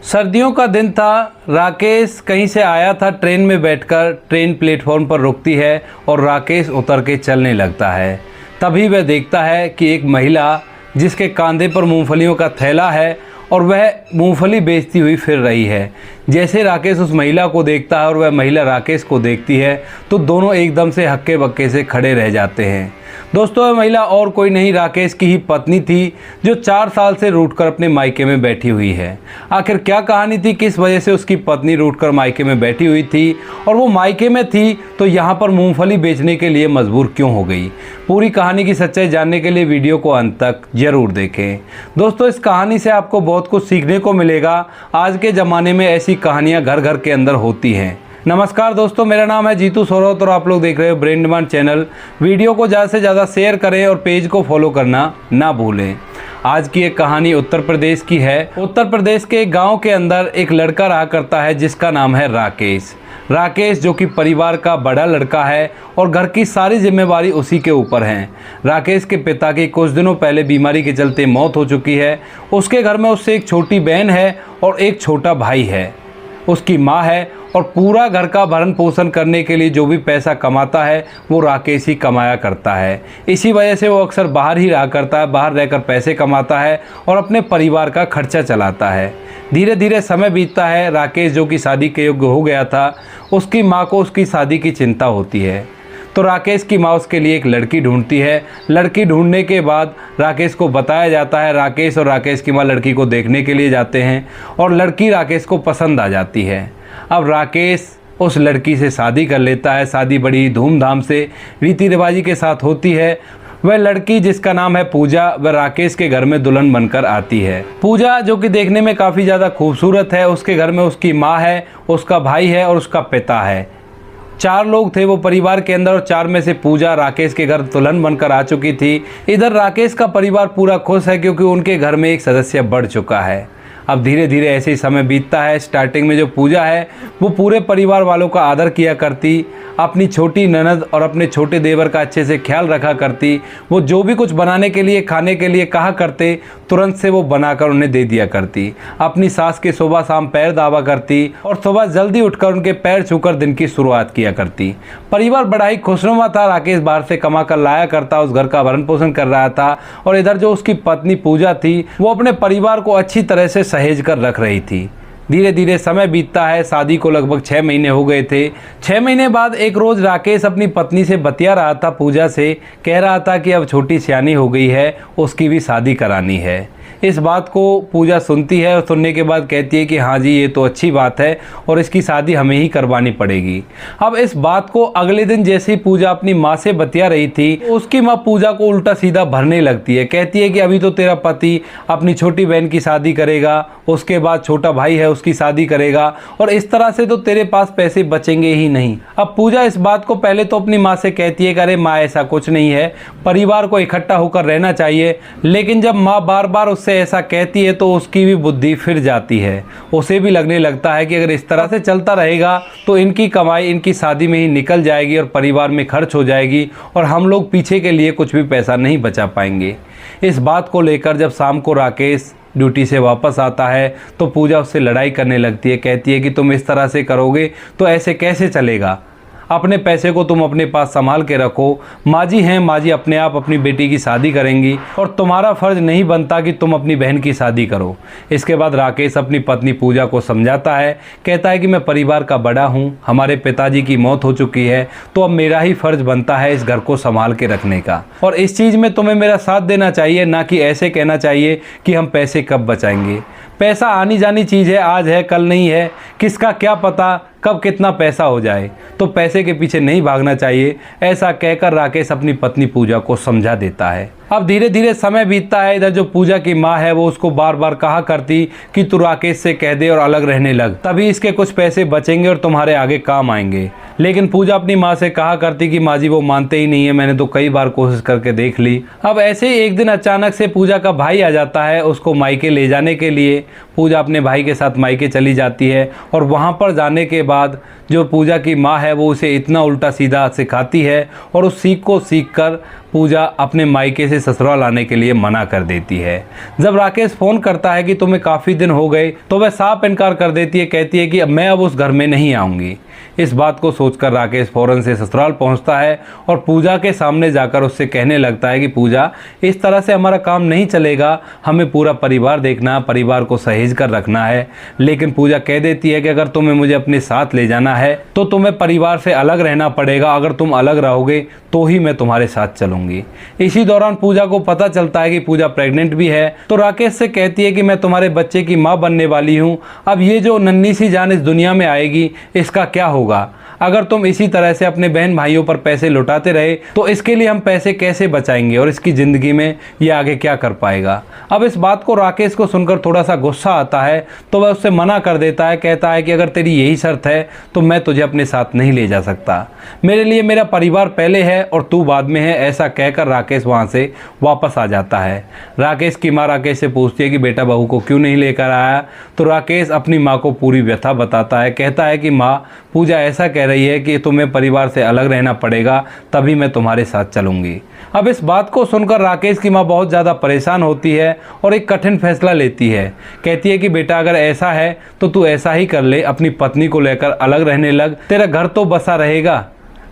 सर्दियों का दिन था। राकेश कहीं से आया था। ट्रेन में बैठकर ट्रेन प्लेटफॉर्म पर रुकती है और राकेश उतर के चलने लगता है। तभी वह देखता है कि एक महिला जिसके कंधे पर मूंगफलियों का थैला है और वह मूंगफली बेचती हुई फिर रही है। जैसे राकेश उस महिला को देखता है और वह महिला राकेश को देखती है तो दोनों एकदम से हक्के बक्के से खड़े रह जाते हैं। दोस्तों, वह महिला और कोई नहीं, राकेश की ही पत्नी थी जो 4 साल से रूठकर अपने मायके में बैठी हुई है। आखिर क्या कहानी थी, किस वजह से उसकी पत्नी रूठकर मायके में बैठी हुई थी और वो मायके में थी तो यहाँ पर मूंगफली बेचने के लिए मजबूर क्यों हो गई? पूरी कहानी की सच्चाई जानने के लिए वीडियो को अंत तक जरूर देखें। दोस्तों, इस कहानी से आपको बहुत कुछ सीखने को मिलेगा। आज के ज़माने में ऐसी कहानियाँ घर घर के अंदर होती हैं। नमस्कार दोस्तों, मेरा नाम है जीतू सोरौत और आप लोग देख रहे हो ब्रेन डिमांड चैनल। वीडियो को ज़्यादा से ज़्यादा शेयर करें और पेज को फॉलो करना ना भूलें। आज की एक कहानी उत्तर प्रदेश की है। उत्तर प्रदेश के एक गांव के अंदर एक लड़का रहा करता है जिसका नाम है राकेश। राकेश जो कि परिवार का बड़ा लड़का है और घर की सारी जिम्मेवारी उसी के ऊपर है। राकेश के पिता की कुछ दिनों पहले बीमारी के चलते मौत हो चुकी है। उसके घर में उससे एक छोटी बहन है और एक छोटा भाई है। उसकी माँ है और पूरा घर का भरण पोषण करने के लिए जो भी पैसा कमाता है वो राकेश ही कमाया करता है। इसी वजह से वो अक्सर बाहर ही रहा करता है, बाहर रहकर पैसे कमाता है और अपने परिवार का खर्चा चलाता है। धीरे धीरे समय बीतता है। राकेश जो कि शादी के योग्य हो गया था, उसकी माँ को उसकी शादी की चिंता होती है तो राकेश की माँ उसके लिए एक लड़की ढूंढती है। लड़की ढूंढने के बाद राकेश को बताया जाता है। राकेश और राकेश की माँ लड़की को देखने के लिए जाते हैं और लड़की राकेश को पसंद आ जाती है। अब राकेश उस लड़की से शादी कर लेता है। शादी बड़ी धूमधाम से रीति रिवाजी के साथ होती है। वह लड़की जिसका नाम है पूजा, वह राकेश के घर में दुल्हन बनकर आती है। पूजा जो कि देखने में काफ़ी ज़्यादा खूबसूरत है। उसके घर में उसकी माँ है, उसका भाई है और उसका पिता है। 4 लोग थे वो परिवार के अंदर और 4 में से पूजा राकेश के घर दुल्हन बनकर आ चुकी थी। इधर राकेश का परिवार पूरा खुश है क्योंकि उनके घर में एक सदस्य बढ़ चुका है। अब धीरे धीरे ऐसे ही समय बीतता है। स्टार्टिंग में जो पूजा है वो पूरे परिवार वालों का आदर किया करती, अपनी छोटी ननद और अपने छोटे देवर का अच्छे से ख्याल रखा करती। वो जो भी कुछ बनाने के लिए खाने के लिए कहा करते तुरंत से वो बनाकर उन्हें दे दिया करती। अपनी सास के सुबह शाम पैर दावा करती और सुबह जल्दी उठकर उनके पैर छूकर दिन की शुरुआत किया करती। परिवार बड़ा ही खुशनुमा था। राकेश बाहर से कमा कर लाया करता, उस घर का भरण पोषण कर रहा था और इधर जो उसकी पत्नी पूजा थी वो अपने परिवार को अच्छी तरह से सहेज कर रख रही थी। धीरे धीरे समय बीतता है। शादी को लगभग 6 महीने हो गए थे। 6 महीने बाद एक रोज़ राकेश अपनी पत्नी से बतिया रहा था। पूजा से कह रहा था कि अब छोटी सियानी हो गई है, उसकी भी शादी करानी है। इस बात को पूजा सुनती है और सुनने के बाद कहती है कि हाँ जी, ये तो अच्छी बात है और इसकी शादी हमें ही करवानी पड़ेगी। अब इस बात को अगले दिन जैसे ही पूजा अपनी माँ से बतिया रही थी, उसकी माँ पूजा को उल्टा सीधा भरने लगती है। कहती है कि अभी तो तेरा पति अपनी छोटी बहन की शादी करेगा, उसके बाद छोटा भाई है उसकी शादी करेगा और इस तरह से तो तेरे पास पैसे बचेंगे ही नहीं। अब पूजा इस बात को पहले तो अपनी माँ से कहती है कि अरे माँ, ऐसा कुछ नहीं है, परिवार को इकट्ठा होकर रहना चाहिए। लेकिन जब माँ बार बार उससे ऐसा कहती है तो उसकी भी बुद्धि फिर जाती है। उसे भी लगने लगता है कि अगर इस तरह से चलता रहेगा तो इनकी कमाई इनकी शादी में ही निकल जाएगी और परिवार में खर्च हो जाएगी और हम लोग पीछे के लिए कुछ भी पैसा नहीं बचा पाएंगे। इस बात को लेकर जब शाम को राकेश ड्यूटी से वापस आता है तो पूजा उससे लड़ाई करने लगती है। कहती है कि तुम इस तरह से करोगे तो ऐसे कैसे चलेगा, अपने पैसे को तुम अपने पास संभाल के रखो। माँ जी हैं, माँ जी अपने आप अपनी बेटी की शादी करेंगी और तुम्हारा फ़र्ज़ नहीं बनता कि तुम अपनी बहन की शादी करो। इसके बाद राकेश अपनी पत्नी पूजा को समझाता है। कहता है कि मैं परिवार का बड़ा हूँ, हमारे पिताजी की मौत हो चुकी है तो अब मेरा ही फ़र्ज़ बनता है इस घर को संभाल के रखने का और इस चीज़ में तुम्हें मेरा साथ देना चाहिए, ना कि ऐसे कहना चाहिए कि हम पैसे कब बचाएंगे। पैसा आनी जानी चीज़ है, आज है कल नहीं है, किसका क्या पता कब कितना पैसा हो जाए, तो पैसे के पीछे नहीं भागना चाहिए। ऐसा कहकर राकेश अपनी पत्नी पूजा को समझा देता है। अब धीरे धीरे समय बीतता है। इधर जो पूजा की माँ है वो उसको बार बार कहा करती कि तू राकेश से कह दे और अलग रहने लग, तभी इसके कुछ पैसे बचेंगे और तुम्हारे आगे काम आएंगे। लेकिन पूजा अपनी माँ से कहा करती कि माँ जी वो मानते ही नहीं है, मैंने तो कई बार कोशिश करके देख ली। अब ऐसे ही एक दिन अचानक से पूजा का भाई आ जाता है उसको मायके ले जाने के लिए। पूजा अपने भाई के साथ मायके चली जाती है और वहाँ पर जाने के बाद जो पूजा की माँ है वो उसे इतना उल्टा सीधा सिखाती है और उस सीख को सीख कर पूजा अपने मायके से ससुराल आने के लिए मना कर देती है। जब राकेश फ़ोन करता है कि तुम्हें काफ़ी दिन हो गए, तो वह साफ इनकार कर देती है, कहती है कि मैं अब उस घर में नहीं आऊँगी। इस बात को सोचकर राकेश फ़ौरन से ससुराल पहुंचता है और पूजा के सामने जाकर उससे कहने लगता है कि पूजा, इस तरह से हमारा काम नहीं चलेगा, हमें पूरा परिवार देखना, परिवार को सहेज कर रखना है। लेकिन पूजा कह देती है कि अगर तुम्हें मुझे अपने साथ ले जाना है तो तुम्हें परिवार से अलग रहना पड़ेगा, अगर तुम अलग रहोगे तो ही मैं तुम्हारे साथ चलूंगी। इसी दौरान पूजा को पता चलता है कि पूजा प्रेग्नेंट भी है, तो राकेश से कहती है कि मैं तुम्हारे बच्चे की माँ बनने वाली हूँ, अब ये जो नन्ही सी जान इस दुनिया में आएगी इसका क्या होगा। अगर तुम इसी तरह से अपने बहन भाइयों पर पैसे लुटाते रहे तो इसके लिए हम पैसे कैसे बचाएंगे और इसकी ज़िंदगी में ये आगे क्या कर पाएगा। अब इस बात को राकेश को सुनकर थोड़ा सा गुस्सा आता है, तो वह उससे मना कर देता है, कहता है कि अगर तेरी यही शर्त है तो मैं तुझे अपने साथ नहीं ले जा सकता, मेरे लिए मेरा परिवार पहले है और तू बाद में है। ऐसा कहकर राकेश वहाँ से वापस आ जाता है। राकेश की माँ राकेश से पूछती है कि बेटा बहू को क्यों नहीं लेकर आया, तो राकेश अपनी माँ को पूरी व्यथा बताता है, कहता है कि माँ, पूजा ऐसा कह रही है कि तुम्हें परिवार से अलग रहना पड़ेगा, तभी मैं तुम्हारे साथ चलूंगी। अब इस बात को सुनकर राकेश की माँ बहुत ज़्यादा परेशान होती है और एक कठिन फैसला लेती है। कहती है कि बेटा अगर ऐसा है तो तू ऐसा ही कर ले, अपनी पत्नी को लेकर अलग रहने लग, तेरा घर तो बसा रहेगा।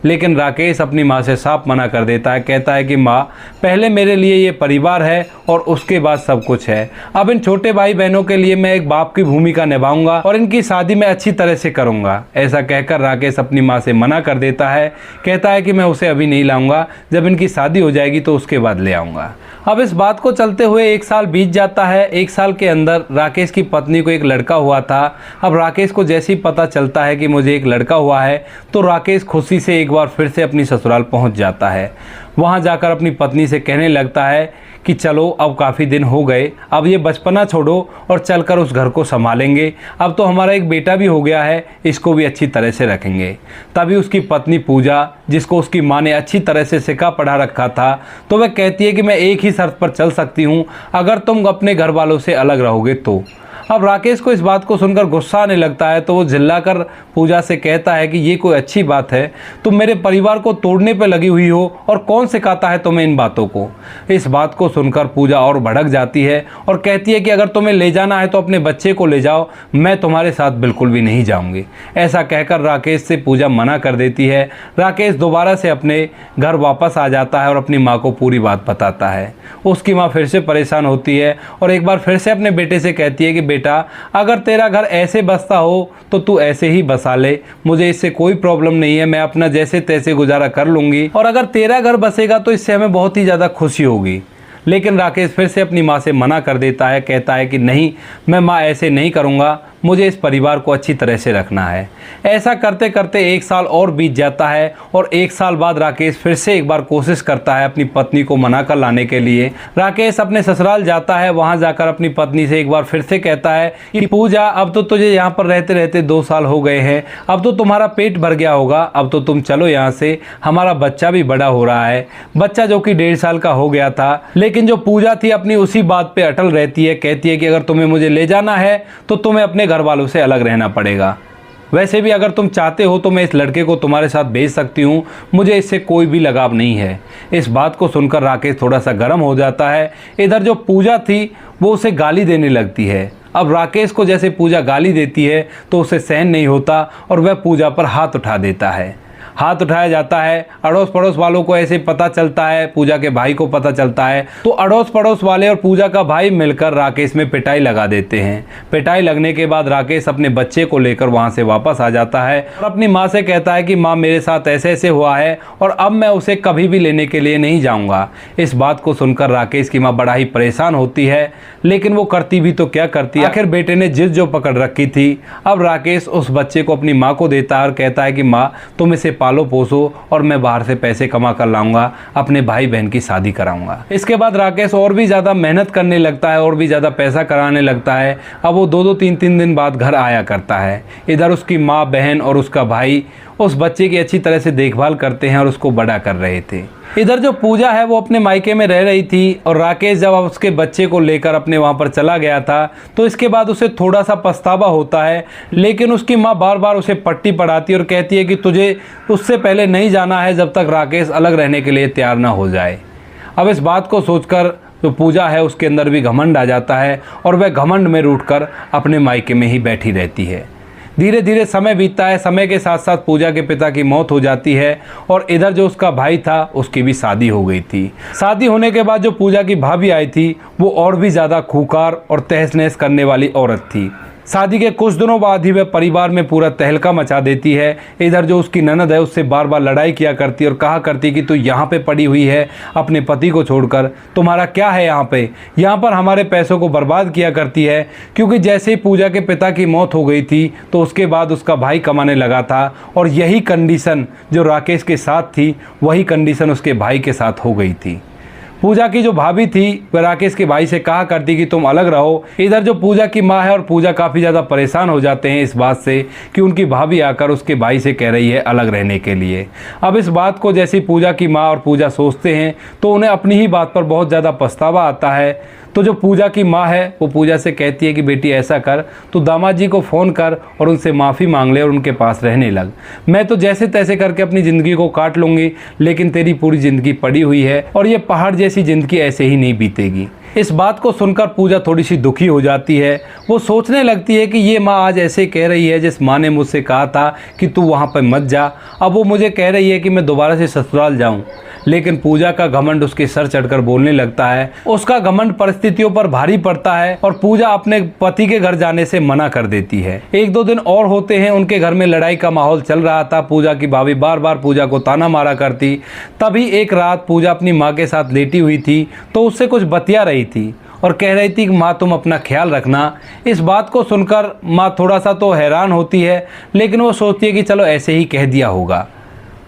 लेकिन राकेश अपनी माँ से साफ मना कर देता है, कहता है कि माँ, पहले मेरे लिए ये परिवार है और उसके बाद सब कुछ है। अब इन छोटे भाई बहनों के लिए मैं एक बाप की भूमिका निभाऊंगा और इनकी शादी मैं अच्छी तरह से करूंगा। ऐसा कहकर राकेश अपनी माँ से मना कर देता है, कहता है कि मैं उसे अभी नहीं लाऊंगा, जब इनकी शादी हो जाएगी तो उसके बाद ले आऊँगा। अब इस बात को चलते हुए 1 साल बीत जाता है। 1 साल के अंदर राकेश की पत्नी को एक लड़का हुआ था। अब राकेश को जैसे ही पता चलता है कि मुझे एक लड़का हुआ है, तो राकेश खुशी से एक बार फिर से अपनी ससुराल पहुंच जाता है। वहां जाकर अपनी पत्नी से कहने लगता है कि चलो अब काफ़ी दिन हो गए, अब ये बचपना छोड़ो और चलकर उस घर को संभालेंगे, अब तो हमारा एक बेटा भी हो गया है, इसको भी अच्छी तरह से रखेंगे। तभी उसकी पत्नी पूजा, जिसको उसकी माँ ने अच्छी तरह से सिखा पढ़ा रखा था, तो वह कहती है कि मैं एक ही शर्त पर चल सकती हूँ, अगर तुम अपने घर वालों से अलग रहोगे तो। अब राकेश को इस बात को सुनकर गुस्सा आने लगता है, तो वो चिल्लाकर पूजा से कहता है कि ये कोई अच्छी बात है, तुम मेरे परिवार को तोड़ने पर लगी हुई हो और कौन सिखाता है तुम्हें इन बातों को। इस बात को सुनकर पूजा और भड़क जाती है और कहती है कि अगर तुम्हें ले जाना है तो अपने बच्चे को ले जाओ, मैं तुम्हारे साथ बिल्कुल भी नहीं जाऊँगी। ऐसा कहकर राकेश से पूजा मना कर देती है। राकेश दोबारा से अपने घर वापस आ जाता है और अपनी माँ को पूरी बात बताता है। उसकी माँ फिर से परेशान होती है और एक बार फिर से अपने बेटे से कहती है कि बेटा, अगर तेरा घर ऐसे बसता हो तो तू ऐसे ही बसा ले, मुझे इससे कोई प्रॉब्लम नहीं है, मैं अपना जैसे तैसे गुजारा कर लूँगी, और अगर तेरा घर बसेगा तो इससे हमें बहुत ही ज़्यादा खुशी होगी। लेकिन राकेश फिर से अपनी माँ से मना कर देता है, कहता है कि नहीं, मैं माँ ऐसे नहीं करूँगा, मुझे इस परिवार को अच्छी तरह से रखना है। ऐसा करते करते 1 साल और बीत जाता है और 1 साल बाद राकेश फिर से एक बार कोशिश करता है अपनी पत्नी को मना कर लाने के लिए। राकेश अपने ससुराल जाता है, वहां जाकर अपनी पत्नी से एक बार फिर से कहता है कि पूजा, अब तो तुझे यहाँ पर रहते रहते 2 साल हो गए हैं, अब तो तुम्हारा पेट भर गया होगा, अब तो तुम चलो यहाँ से, हमारा बच्चा भी बड़ा हो रहा है, बच्चा जो कि 1.5 साल का हो गया था। लेकिन जो पूजा थी अपनी उसी बात पर अटल रहती है, कहती है कि अगर तुम्हें मुझे ले जाना है तो तुम्हें अपने घर वालों से अलग रहना पड़ेगा। वैसे भी अगर तुम चाहते हो तो मैं इस लड़के को तुम्हारे साथ भेज सकती हूँ, मुझे इससे कोई भी लगाव नहीं है। इस बात को सुनकर राकेश थोड़ा सा गर्म हो जाता है। इधर जो पूजा थी वो उसे गाली देने लगती है। अब राकेश को जैसे पूजा गाली देती है तो उसे सहन नहीं होता और वह पूजा पर हाथ उठा देता है। हाथ उठाया जाता है। अड़ोस पड़ोस वालों को ऐसे पता चलता है, पूजा के भाई को पता चलता है, तो अड़ोस पड़ोस वाले और पूजा का भाई मिलकर राकेश में पिटाई लगा देते हैं। पिटाई लगने के बाद राकेश अपने बच्चे को लेकर वहां से वापस आ जाता है और अपनी माँ से कहता है कि माँ, मेरे साथ ऐसे ऐसे हुआ है और अब मैं उसे कभी भी लेने के लिए नहीं जाऊँगा। इस बात को सुनकर राकेश की माँ बड़ा ही परेशान होती है, लेकिन वो करती भी तो क्या करती है, आखिर बेटे ने जिद जो पकड़ रखी थी। अब राकेश उस बच्चे को अपनी माँ को देता है और कहता है कि माँ, तुम इसे पालो पोसो और मैं बाहर से पैसे कमा कर लाऊंगा, अपने भाई बहन की शादी कराऊंगा। इसके बाद राकेश और भी ज़्यादा मेहनत करने लगता है और भी ज़्यादा पैसा कराने लगता है। अब वो 2-2 3-3 दिन बाद घर आया करता है। इधर उसकी माँ, बहन और उसका भाई उस बच्चे की अच्छी तरह से देखभाल करते हैं और उसको बड़ा कर रहे थे। इधर जो पूजा है वो अपने मायके में रह रही थी और राकेश जब उसके बच्चे को लेकर अपने वहाँ पर चला गया था तो इसके बाद उसे थोड़ा सा पछतावा होता है, लेकिन उसकी माँ बार बार उसे पट्टी पढ़ाती है और कहती है कि तुझे उससे पहले नहीं जाना है जब तक राकेश अलग रहने के लिए तैयार ना हो जाए। अब इस बात को सोचकर जो पूजा है उसके अंदर भी घमंड आ जाता है और वह घमंड में रूठकर अपने मायके में ही बैठी रहती है। धीरे धीरे समय बीतता है। समय के साथ साथ पूजा के पिता की मौत हो जाती है और इधर जो उसका भाई था उसकी भी शादी हो गई थी। शादी होने के बाद जो पूजा की भाभी आई थी वो और भी ज़्यादा खूंखार और तहस नहस करने वाली औरत थी। शादी के कुछ दिनों बाद ही वह परिवार में पूरा तहलका मचा देती है। इधर जो उसकी ननद है उससे बार बार लड़ाई किया करती और कहा करती कि तू यहाँ पे पड़ी हुई है अपने पति को छोड़कर, तुम्हारा क्या है यहाँ पर हमारे पैसों को बर्बाद किया करती है। क्योंकि जैसे ही पूजा के पिता की मौत हो गई थी तो उसके बाद उसका भाई कमाने लगा था और यही कंडीशन जो राकेश के साथ थी वही कंडीशन उसके भाई के साथ हो गई थी। पूजा की जो भाभी थी वह राकेश के भाई से कहा करती कि तुम अलग रहो। इधर जो पूजा की माँ है और पूजा काफ़ी ज़्यादा परेशान हो जाते हैं इस बात से कि उनकी भाभी आकर उसके भाई से कह रही है अलग रहने के लिए। अब इस बात को जैसी पूजा की माँ और पूजा सोचते हैं तो उन्हें अपनी ही बात पर बहुत ज़्यादा पछतावा आता है। तो जो पूजा की माँ है वो पूजा से कहती है कि बेटी ऐसा कर, तू दामाद जी को फ़ोन कर और उनसे माफ़ी मांग ले और उनके पास रहने लग। मैं तो जैसे तैसे करके अपनी ज़िंदगी को काट लूँगी, लेकिन तेरी पूरी ज़िंदगी पड़ी हुई है और ये पहाड़ जैसी ज़िंदगी ऐसे ही नहीं बीतेगी। इस बात को सुनकर पूजा थोड़ी सी दुखी हो जाती है। वो सोचने लगती है कि ये माँ आज ऐसे कह रही है जिस माँ ने मुझसे कहा था कि तू वहाँ पर मत जा, अब वो मुझे कह रही है कि मैं दोबारा से ससुराल जाऊँ। लेकिन पूजा का घमंड उसके सर चढ़कर बोलने लगता है। उसका घमंड परिस्थितियों पर भारी पड़ता है और पूजा अपने पति के घर जाने से मना कर देती है। एक दो दिन और होते हैं, उनके घर में लड़ाई का माहौल चल रहा था। पूजा की भाभी बार बार पूजा को ताना मारा करती। तभी एक रात पूजा अपनी माँ के साथ लेटी हुई थी तो उससे कुछ बतिया रही थी और कह रही थी कि माँ तुम अपना ख्याल रखना। इस बात को सुनकर माँ थोड़ा सा तो हैरान होती है, लेकिन वो सोचती है कि चलो ऐसे ही कह दिया होगा।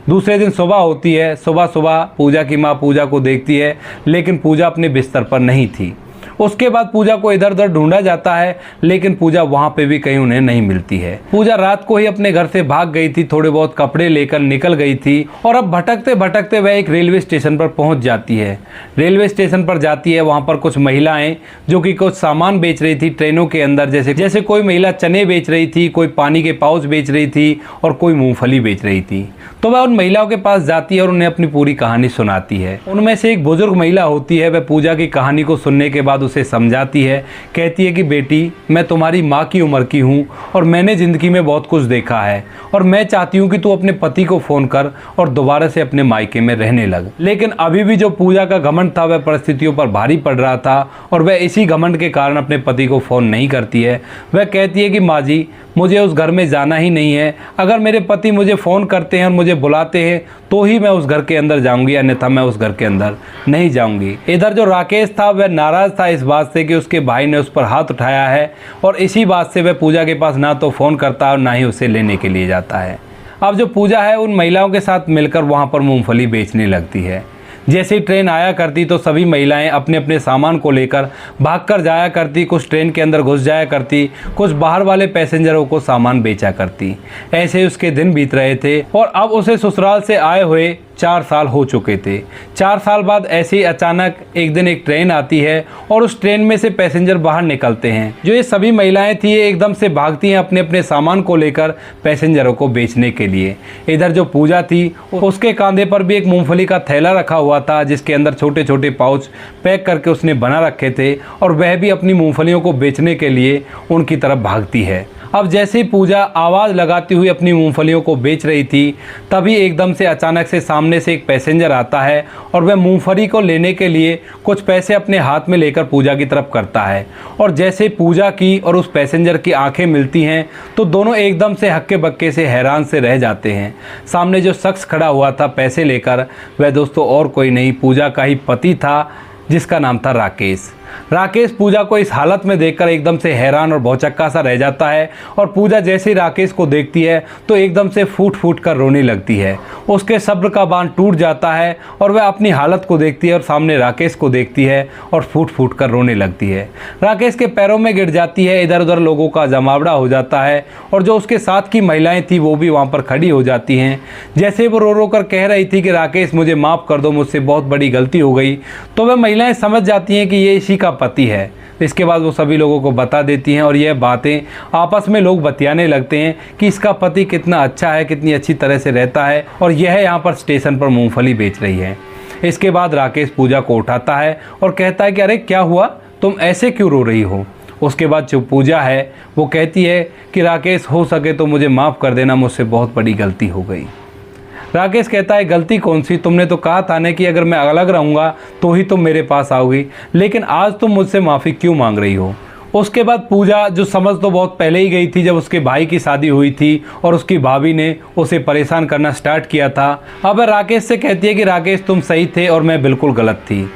दूसरे दिन सुबह होती है। सुबह सुबह पूजा की माँ पूजा को देखती है, लेकिन पूजा अपने बिस्तर पर नहीं थी। उसके बाद पूजा को इधर उधर ढूंढा जाता है, लेकिन पूजा वहाँ पे भी कहीं उन्हें नहीं मिलती है। पूजा रात को ही अपने घर से भाग गई थी, थोड़े बहुत कपड़े लेकर निकल गई थी और अब भटकते भटकते वह एक रेलवे स्टेशन पर पहुँच जाती है। रेलवे स्टेशन पर जाती है, वहाँ पर कुछ महिलाएं जो कि कुछ सामान बेच रही थी ट्रेनों के अंदर, जैसे कोई महिला चने बेच रही थी, कोई पानी के पाउच बेच रही थी और कोई मूँगफली बेच रही थी। तो वह उन महिलाओं के पास जाती है और उन्हें अपनी पूरी कहानी सुनाती है। उनमें से एक बुजुर्ग महिला होती है, वह पूजा की कहानी को सुनने के बाद उसे समझाती है। कहती है कि बेटी मैं तुम्हारी माँ की उम्र की हूँ और मैंने ज़िंदगी में बहुत कुछ देखा है और मैं चाहती हूँ कि तू अपने पति को फ़ोन कर और दोबारा से अपने मायके में रहने लग। लेकिन अभी भी जो पूजा का घमंड था वह परिस्थितियों पर भारी पड़ रहा था और वह इसी घमंड के कारण अपने पति को फ़ोन नहीं करती है। वह कहती है कि माँ जी मुझे उस घर में जाना ही नहीं है। अगर मेरे पति मुझे फ़ोन करते हैं और मुझे बुलाते हैं तो ही मैं उस घर के अंदर जाऊंगी, अन्यथा मैं उस घर के अंदर नहीं जाऊंगी। इधर जो राकेश था वह नाराज़ था इस बात से कि उसके भाई ने उस पर हाथ उठाया है और इसी बात से वह पूजा के पास ना तो फ़ोन करता और ना ही उसे लेने के लिए जाता है। अब जो पूजा है उन महिलाओं के साथ मिलकर वहाँ पर मूँगफली बेचने लगती है। जैसे ही ट्रेन आया करती तो सभी महिलाएं अपने अपने सामान को लेकर भागकर जाया करती। कुछ ट्रेन के अंदर घुस जाया करती, कुछ बाहर वाले पैसेंजरों को सामान बेचा करती। ऐसे उसके दिन बीत रहे थे और अब उसे ससुराल से आए हुए 4 साल हो चुके थे। 4 साल बाद ऐसे ही अचानक एक दिन एक ट्रेन आती है और उस ट्रेन में से पैसेंजर बाहर निकलते हैं। जो ये सभी महिलाएं थी ये एकदम से भागती हैं अपने अपने सामान को लेकर पैसेंजरों को बेचने के लिए। इधर जो पूजा थी उसके कंधे पर भी एक मूंगफली का थैला रखा हुआ था जिसके अंदर छोटे छोटे पाउच पैक करके उसने बना रखे थे और वह भी अपनी मूंगफलियों को बेचने के लिए उनकी तरफ भागती है। अब जैसे ही पूजा आवाज़ लगाती हुई अपनी मूंगफलियों को बेच रही थी तभी एकदम से अचानक से सामने से एक पैसेंजर आता है और वह मूंगफली को लेने के लिए कुछ पैसे अपने हाथ में लेकर पूजा की तरफ करता है। और जैसे पूजा की और उस पैसेंजर की आंखें मिलती हैं तो दोनों एकदम से हक्के बक्के से हैरान से रह जाते हैं। सामने जो शख्स खड़ा हुआ था पैसे लेकर वह दोस्तों और कोई नहीं पूजा का ही पति था जिसका नाम था राकेश। राकेश पूजा को इस हालत में देखकर एकदम से हैरान और भौचक्का सा रह जाता है और पूजा जैसे ही राकेश को देखती है तो एकदम से फूट फूट कर रोने लगती है। उसके सब्र का बांध टूट जाता है और वह अपनी हालत को देखती है और सामने राकेश को देखती है और फूट फूट कर रोने लगती है। राकेश के पैरों में गिर जाती है। इधर उधर लोगों का जमावड़ा हो जाता है और जो उसके साथ की महिलाएं थी वो भी वहाँ पर खड़ी हो जाती हैं। जैसे वो रो रो कर कह रही थी कि राकेश मुझे माफ़ कर दो, मुझसे बहुत बड़ी गलती हो गई, तो वह महिलाएं समझ जाती हैं कि ये इसी का पति है। इसके बाद वो सभी लोगों को बता देती हैं और यह बातें आपस में लोग बतियाने लगते हैं कि इसका पति कितना अच्छा है, कितनी अच्छी तरह से रहता है और यह यहाँ पर स्टेशन पर मूंगफली बेच रही है। इसके बाद राकेश पूजा को उठाता है और कहता है कि अरे क्या हुआ, तुम ऐसे क्यों रो रही हो। उसके बाद जो पूजा है वो कहती है कि राकेश हो सके तो मुझे माफ़ कर देना, मुझसे बहुत बड़ी गलती हो गई। राकेश कहता है गलती कौन सी, तुमने तो कहा था ना कि अगर मैं अलग रहूँगा तो ही तुम मेरे पास आओगी, लेकिन आज तुम मुझसे माफ़ी क्यों मांग रही हो। उसके बाद पूजा जो समझ तो बहुत पहले ही गई थी, जब उसके भाई की शादी हुई थी और उसकी भाभी ने उसे परेशान करना स्टार्ट किया था, अब राकेश से कहती है कि राकेश तुम सही थे और मैं बिल्कुल गलत थी।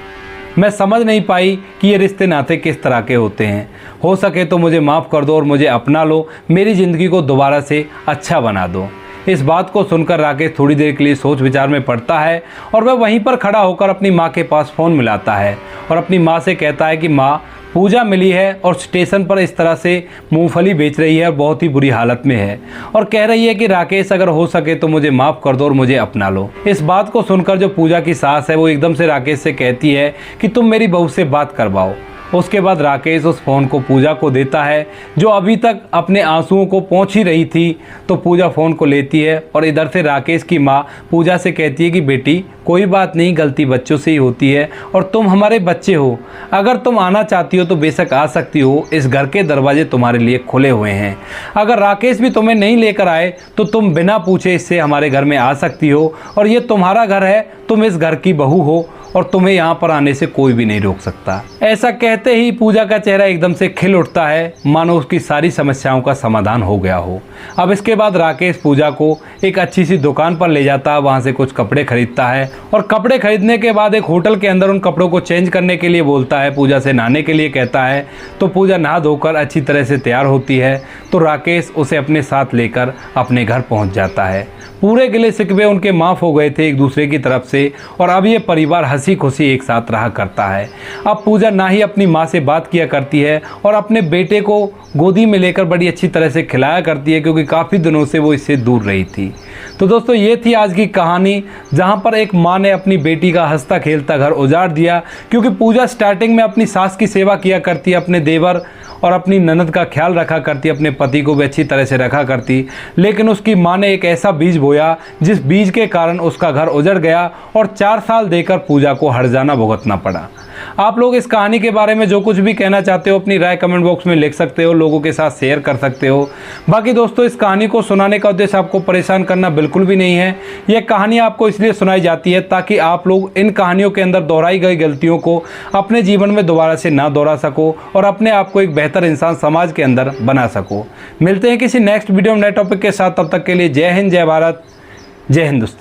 मैं समझ नहीं पाई कि ये रिश्ते नाते किस तरह के होते हैं। हो सके तो मुझे माफ़ कर दो और मुझे अपना लो, मेरी ज़िंदगी को दोबारा से अच्छा बना दो। इस बात को सुनकर राकेश थोड़ी देर के लिए सोच विचार में पड़ता है और वह वहीं पर खड़ा होकर अपनी माँ के पास फ़ोन मिलाता है और अपनी माँ से कहता है कि माँ, पूजा मिली है और स्टेशन पर इस तरह से मूंगफली बेच रही है और बहुत ही बुरी हालत में है और कह रही है कि राकेश अगर हो सके तो मुझे माफ़ कर दो और मुझे अपना लो। इस बात को सुनकर जो पूजा की सास है वो एकदम से राकेश से कहती है कि तुम मेरी बहू से बात करवाओ। उसके बाद राकेश उस फ़ोन को पूजा को देता है, जो अभी तक अपने आंसुओं को पोंछ ही रही थी। तो पूजा फ़ोन को लेती है और इधर से राकेश की माँ पूजा से कहती है कि बेटी कोई बात नहीं, गलती बच्चों से ही होती है और तुम हमारे बच्चे हो, अगर तुम आना चाहती हो तो बेशक आ सकती हो, इस घर के दरवाजे तुम्हारे लिए खुले हुए हैं। अगर राकेश भी तुम्हें नहीं लेकर आए तो तुम बिना पूछे इससे हमारे घर में आ सकती हो और ये तुम्हारा घर है, तुम इस घर की बहू हो और तुम्हें यहाँ पर आने से कोई भी नहीं रोक सकता। ऐसा कहते ही पूजा का चेहरा एकदम से खिल उठता है, मानो उसकी सारी समस्याओं का समाधान हो गया हो। अब इसके बाद राकेश पूजा को एक अच्छी सी दुकान पर ले जाता है, वहाँ से कुछ कपड़े खरीदता है और कपड़े खरीदने के बाद एक होटल के अंदर उन कपड़ों को चेंज करने के लिए बोलता है, पूजा से नहाने के लिए कहता है। तो पूजा नहा धोकर अच्छी तरह से तैयार होती है तो राकेश उसे अपने साथ लेकर अपने घर पहुँच जाता है। पूरे गिले शिकवे उनके माफ़ हो गए थे एक दूसरे की तरफ से और अब ये परिवार हंसी खुशी एक साथ रहा करता है। अब पूजा ना ही अपनी माँ से बात किया करती है और अपने बेटे को गोदी में लेकर बड़ी अच्छी तरह से खिलाया करती है, क्योंकि काफ़ी दिनों से वो इससे दूर रही थी। तो दोस्तों ये थी आज की कहानी, जहाँ पर एक माँ ने अपनी बेटी का हंसता खेलता घर उजाड़ दिया, क्योंकि पूजा स्टार्टिंग में अपनी सास की सेवा किया करती है, अपने देवर और अपनी ननद का ख्याल रखा करती, अपने पति को भी अच्छी तरह से रखा करती, लेकिन उसकी माँ ने एक ऐसा बीज बोया जिस बीज के कारण उसका घर उजड़ गया और 4 साल देकर पूजा को हर्जाना भुगतना पड़ा। आप लोग इस कहानी के बारे में जो कुछ भी कहना चाहते हो अपनी राय कमेंट बॉक्स में लिख सकते हो, लोगों के साथ शेयर कर सकते हो। बाकी दोस्तों इस कहानी को सुनाने का उद्देश्य आपको परेशान करना बिल्कुल भी नहीं है। यह कहानी आपको इसलिए सुनाई जाती है ताकि आप लोग इन कहानियों के अंदर दोहराई गई गलतियों को अपने जीवन में दोबारा से ना दोहरा सको और अपने आप को एक बेहतर इंसान समाज के अंदर बना सको। मिलते हैं किसी नेक्स्ट वीडियो में नए टॉपिक के साथ, तब तक के लिए जय हिंद, जय भारत, जय हिंदुस्तान।